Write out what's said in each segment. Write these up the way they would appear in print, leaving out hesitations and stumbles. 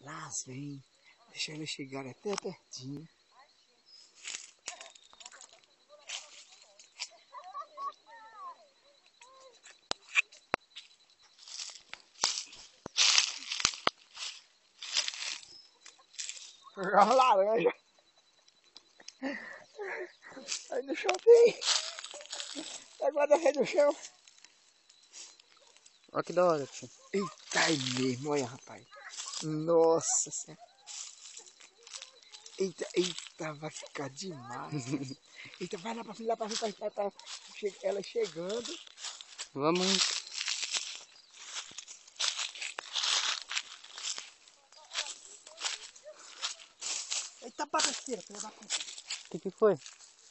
Lá vem. Deixa eles chegarem até pertinho. Jogar uma laranja. Aí no chão tem. Agora desce do chão. Olha que da hora, tio. Eita, é mesmo, olha, rapaz. Nossa senhora. Eita, eita, vai ficar demais. Eita, vai lá pra frente, ela chegando. Vamos. Eita, bagaceira, filha da puta. O que foi?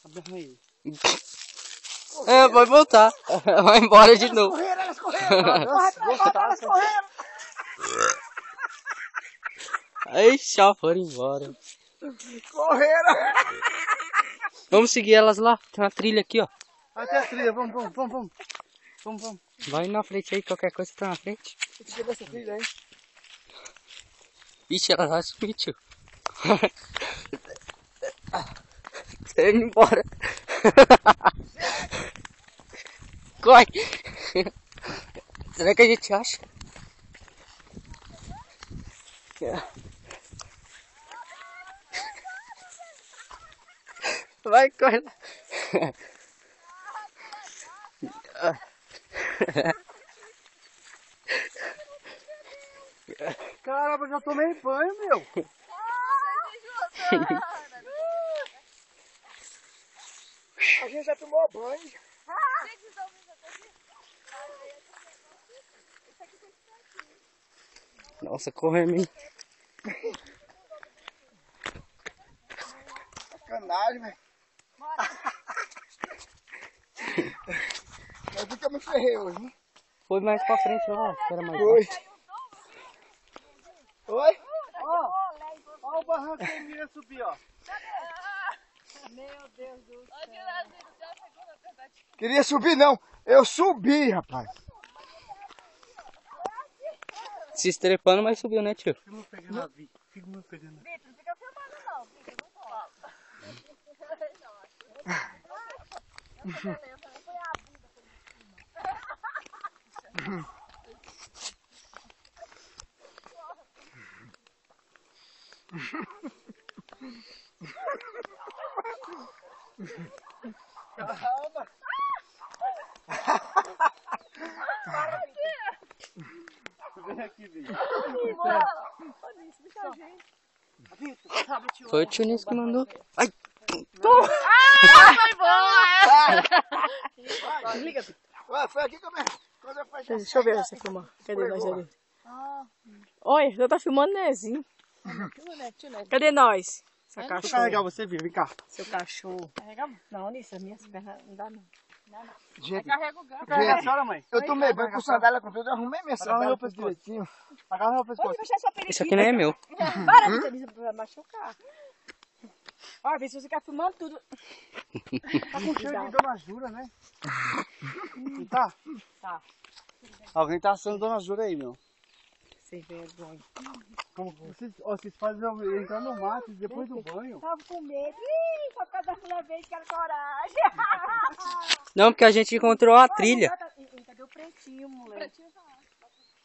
Aberra ele. É, vai voltar. Vai embora de novo. Elas correram. Elas correram. Aí, tchau, foram embora. Correram. Vamos seguir elas lá. Tem uma trilha aqui, ó. Até a trilha, vamos. Vai na frente aí, qualquer coisa tá na frente. Deixa eu ver essa trilha aí. Ixi, ela vai subir, tio. Tá indo embora. Corre. Será que a gente acha? Vai, corre lá. Caramba, eu já tomei banho, meu. A gente já tomou banho. Nossa, correndo, hein? Sacanagem, velho. Eu vi que eu me ferrei hoje, né? Foi mais pra frente lá, que era mais Foi. baixo. Oi? Ó o barranco que ele ia subir, ó. Meu Deus do céu. Queria subir, não. Eu subi, rapaz. Se estrepando, mas subiu, né, tio? Fica me pegando a Vi. Fica me pegando. Vitor, não fica filmando não, Vitor, não pode. Foi a bunda que ele Calma. Vem aqui, Vi. Foi o tio Nisso que mandou. Ai! foi boa! Desliga, Vitor. Ué, foi aqui que eu me... Quando eu fazia... Deixa eu ver você filmar. Cadê nós ali? Olha, já tá filmando Nezinho. Cadê nós? Seu Vou cachorro. carregar você, Vi. Vem cá. Seu cachorro. Carregamos? Não, Nisso, as minhas pernas não dá não. Gente, Carrega o gato. Carrega a senhora, mãe. eu tomei banho com sandália com tudo. Eu arrumei minha sandália tudo direitinho. Agarra o pescoço. Esse aqui não é meu. Para, Vitor, vai machucar. Olha, vê se você quer filmando tudo. Tá com cheiro de Dona Jura, né? Não tá? Tá. Alguém tá assando Dona Jura aí, meu. Sem vergonha. Como vocês fazem eu entrar no mato depois do banho. Tava com medo. Ih, foi por causa da primeira vez que era coragem. Não, porque a gente encontrou a trilha. Cadê o pretinho, moleque?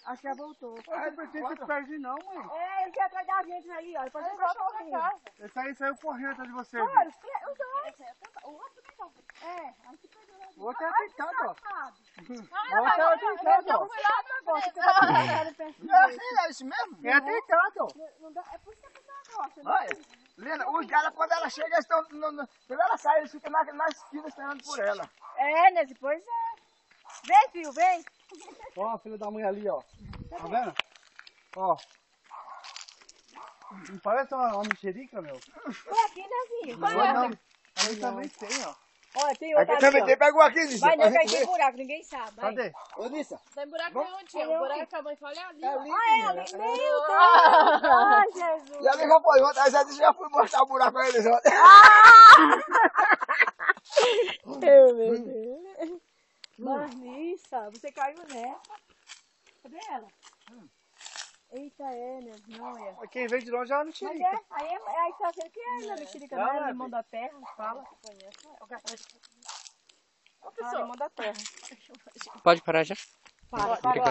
Acho que já voltou. Ai, por que você perde não, mãe? É, ele quer atrás da gente aí, ó. Depois ele volta pra casa. Esse aí saiu correndo atrás de você. Vi. Olha, os dois. O outro também tá. É, aí que pegou lá. O outro é atentado, ó. O Não, outro é atentado, ó. É isso mesmo? É atentado, ó. Não dá, é por isso que a pessoa gosta, né? Olha, Lena, os caras, quando ela chega, eles estão... Quando ela sai, eles ficam na esquina esperando por ela. É, né? Depois é. Vem, filho, vem. Ó, a filha da mãe ali, ó. Tá vendo? Ó. Não parece uma mexerica, meu? Foi aqui, né, filho? Não. Ali também tem, ó. Olha, tem Aqui outra também aqui, tem, ó. pegou aqui, Nissa. Vai, não, que aí tem buraco, ninguém sabe. Vai. Cadê? Ô, Nissa. Tem buraco onde, tia? O buraco que a mãe falou é ali. É ali, Ai, menina. meu Deus! Ai, Jesus! Já ligou foi ontem, aí já fui mostrar o buraco pra eles ontem. Meu Deus. Marnissa, você caiu nessa. Cadê ela? Eita, né? Não, é. Quem vem de longe já não Mas tira. aí tá vendo que é mexerica, Não, né? é, Limão da terra, fala. Ô, pessoal, limão da terra. Pode parar já? Para, Obrigado.